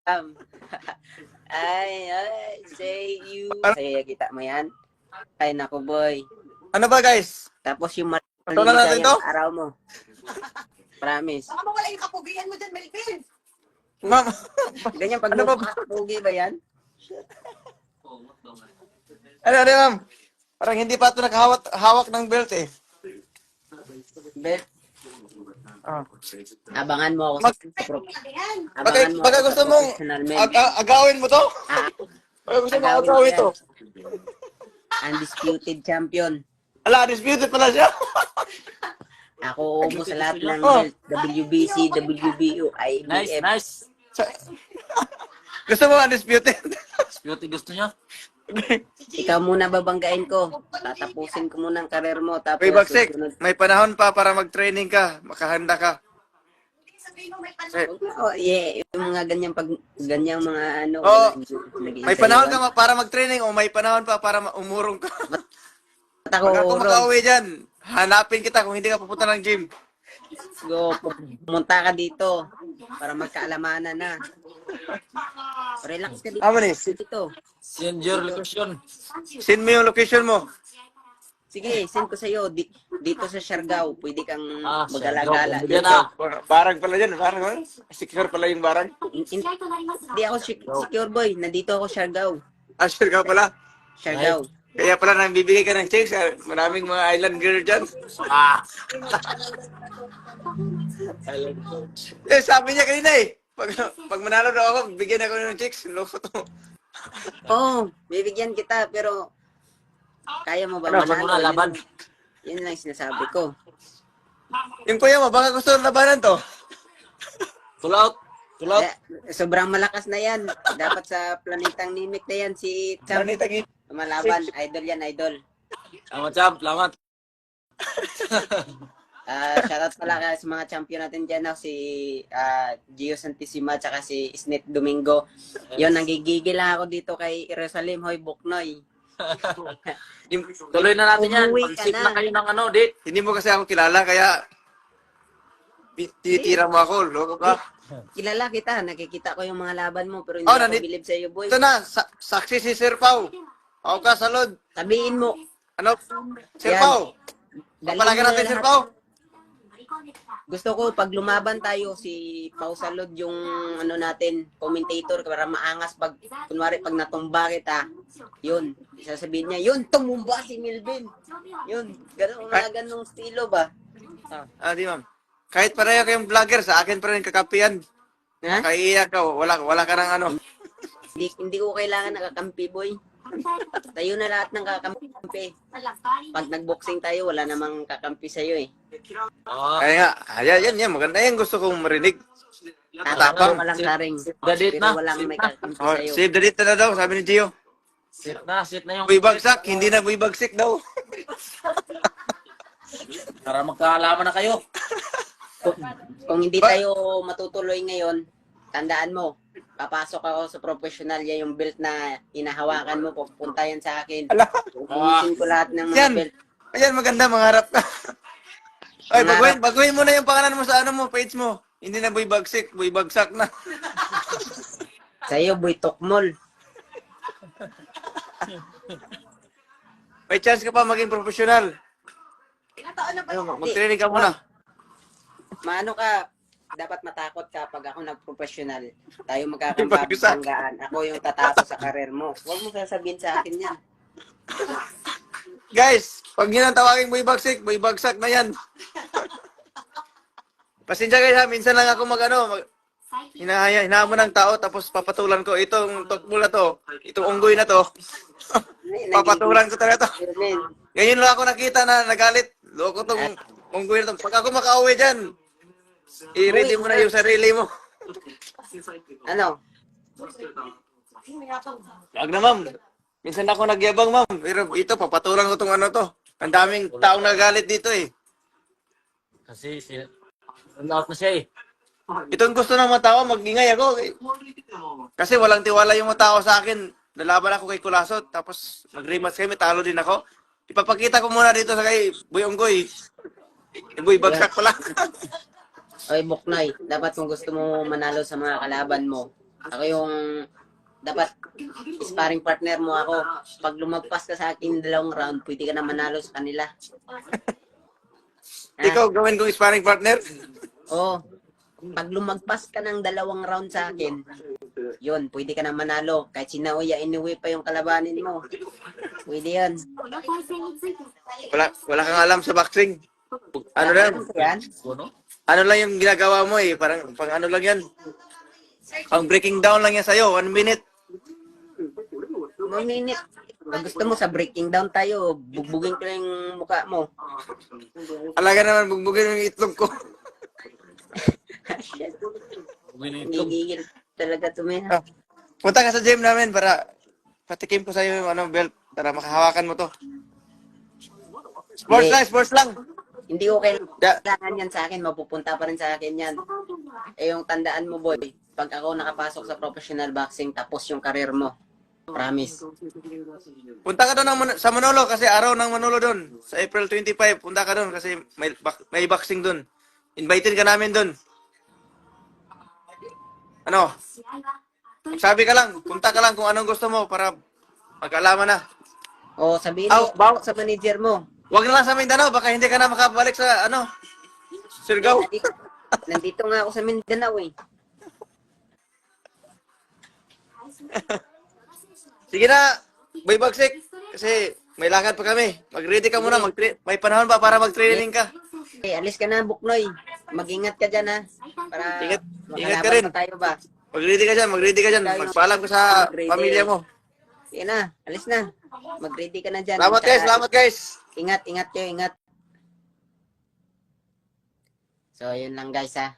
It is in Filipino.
Um, ay, say you. Saya kita mo yan. Ay, naku boy. Ano ba guys? Tapos yung Patulan natin to? maligayang araw mo. Promise. Baka mawala yung kapugian mo dyan, Melvin. Ma'am, Ganyan pag Ano ba? pugi ba yan? ano ma'am? Parang hindi pa ito nakahawak ng belt eh. Bet, Ah. abangan mo ako Mag- sa pro. Yan. Abangan mo Pagka ako gusto sa mong professional men. agawin mo to? Ah, Pagka gusto mong Agawin agawin yan. to? undisputed champion. Ala, disputed pala siya. Ako uubos sa lahat ng Oh. belt. WBC, WBO, IBF. Nice. Gusto mo undisputed? Beauty gusto niya. Ikaw muna babanggain ko. Tatapusin ko muna ang karir mo. Tapos Uy, Bagsik, susunod. may panahon pa para mag-training ka. Makahanda ka. Sabihin mo may panahon. Oh, yeah, yung mga ganyang mga ano. Oo. nag-iinsayawan. May panahon ka para mag-training o may panahon pa para umurong ka. Ba't ako Pag ako urong? makauwi dyan, hanapin kita kung hindi ka pupunta ng gym. Go, pumunta ka dito para magkaalamanan na. Relax ka dito. Amo ni, Dito. Send your location. send mo yung location mo. Sige, send ko sa'yo. Dito sa Siargao, pwede kang Ah, magala-gala. Siargao. Yan ah. Barang pala dyan, barang. Secure pala yung barang. Hindi ako secure boy. Nandito ako Siargao. Sure ka pala. Siargao. Kaya pala nang bibigay ka ng chicks, maraming mga island girl dyan. Ah. Eh, sabi niya kanina eh. Pag manalo daw ako, bigyan ako ng chicks. Loko to. Oo, bibigyan kita pero kaya mo ba Laban mo na, laban. Yun lang sinasabi ko. Yung kuya mo, baka gusto ng labanan to. Pull out. Pull out. Sobrang malakas na yan. Dapat sa planetang Nimik na yan si Champ. Manita gi. Malaban. Idol yan, idol. Salamat, Champ. Salamat. Shoutout pala sa mga champion natin dyan, si Gio Santissima at si Snit Domingo. Yun, nagigigil lang ako dito kay Jerusalem Hoy Buknoy. Tuloy na natin yan. Umuwi ka Pag-sip na. na kayo ng ano, date. Hindi mo kasi ako kilala, kaya titira mo ako. Loko ka. Kilala kita, nakikita ko yung mga laban mo pero hindi Oh, ako bilib sa iyo, boy. Ito na, saksi si Sir Pao. Ako ka, salod. Sabihin mo, Ano? Sir Yan. Pao. galing Papalagan mo natin, na Sir lahat. Pao. Gusto ko pag lumaban tayo si Pau Salod yung ano natin, commentator para maangas pag kunwari pag natumba kita. Yun, sasabihin niya, yun tumumba si Milvin. Yun, ganong estilo ba? Di ma'am. Kahit pareho kayong vlogger, sa akin pa rin kakapian. Ha? Kaiiyak ka, wala ka ng ano. Hindi ko kailangan nakakampi, boy. Tayo na lahat ng kakampi. Pag nagboxing tayo, wala namang kakampi sa'yo eh. Oh. Kaya nga, yan, maganda yan. Gusto kong marinig. Tatapang ka lang taring. The date Pero na. walang may kakampi Oh, sa'yo. save the date na daw, sabi ni Gio. Sit na yung... Buibagsak, hindi na buibagsik daw. Para magkaalaman na kayo. Kung hindi tayo matutuloy ngayon, tandaan mo, papasok ako sa professional, yan yung belt na hinahawakan mo, pupunta yan sa akin. Ala. Pupusin ko lahat ng mga Yan. belt. Ayan, maganda, mangarap ka. Ay, Mangarap. baguhin mo na yung pangalan mo sa ano mo, page mo. Hindi na buibagsik, buibagsak na. Sa'yo, boy, Tokmol. May chance ka pa maging professional. Ilang na ba Ayun, yun? mag-training ka muna. Maano ka, dapat matakot ka pag ako nag-professional. Tayo Bagsak. magkakambanggaan. Ako yung tatapos sa karir mo. Huwag mo sasabihin sa akin yan. Guys, pag yun ang tawagin buibagsak na yan. Pasensya guys ha, minsan lang ako hinahamo ng tao tapos papatulan ko itong tokbol na to, itong unggoy na to. Papatulan ko talaga to. Jermaine, Ngayon lang ako nakita na nagalit. Loko tong unggoy na to. Pag ako makauwi dyan, i-ready mo na yung sarili mo. ano? Wag na ma'am. Minsan ako nagyabang ma'am. Pero ito, papatulan ko tong ano to. Ang daming taong nagalit dito eh. Kasi out na siya eh. Itong gusto ng mga tao, magingay ako. Kasi walang tiwala yung mga tao sa akin. Lalaban ako kay Kulasot, tapos mag-rematch kami, talo din ako. Ipapakita ko muna dito sa kay Boy Unggoy. Boy, bagsak pala. Oy, Buknoy, dapat kung gusto mo manalo sa mga kalaban mo, Ako yung dapat sparring partner mo ako. Pag lumagpas ka sa akin 2 round, pwede ka na manalo sa kanila. Ikaw, gawin kong sparring partner? Oo. Pag lumagpas ka ng 2 round sa akin, yun, pwede ka na manalo. Kahit sinauya, inuwi pa yung kalabanin mo. Pwede yan. Wala kang alam sa boxing. Ano lang? Yan? Ano? Ano lang yung ginagawa mo eh. Parang pang ano lang yan. Pang breaking down lang yan sa'yo. 1 minute. 1 minute. Pag gusto mo sa breaking down tayo, bugbugin ko lang yung mukha mo. Alaga naman, bugbugin mo yung itlog ko. Gigigil talaga tumina. Punta ka sa gym namin para patikim ko sa'yo yung ano, belt para makahawakan mo to. Sports lang. Hindi ko Da- kailangan yan sa akin. Mapupunta pa rin sa akin yan. Eh yung tandaan mo, boy, pag ako nakapasok sa professional boxing, tapos yung karir mo. Promise. Punta ka doon sa Manolo kasi araw ng Manolo doon. Sa April 25, punta ka doon kasi may boxing doon. Invited ka namin doon. Ano? Sabi ka lang, punta ka lang kung anong gusto mo para magkaalaman na. O sabihin Aw, mo sa manager mo. Huwag na lang sa Mindanao, baka hindi ka na makabalik sa ano, Surigao. Nandito nga ako sa Mindanao eh. Sige na, Boy Bagsik, kasi may lakad pa kami. Mag-ready ka muna, may panahon pa para mag-training ka. Eh, alis ka na, Buknoy. Mag-ingat ka dyan ha. Para Ingat ka makalaban rin. pa tayo ba? Mag-ready ka dyan. Magpaalam ka sa pamilya mo. Sige na, alis na. Mag-ready ka na dyan. Salamat guys. Ingat kayo, ingat. So, yun lang guys ha.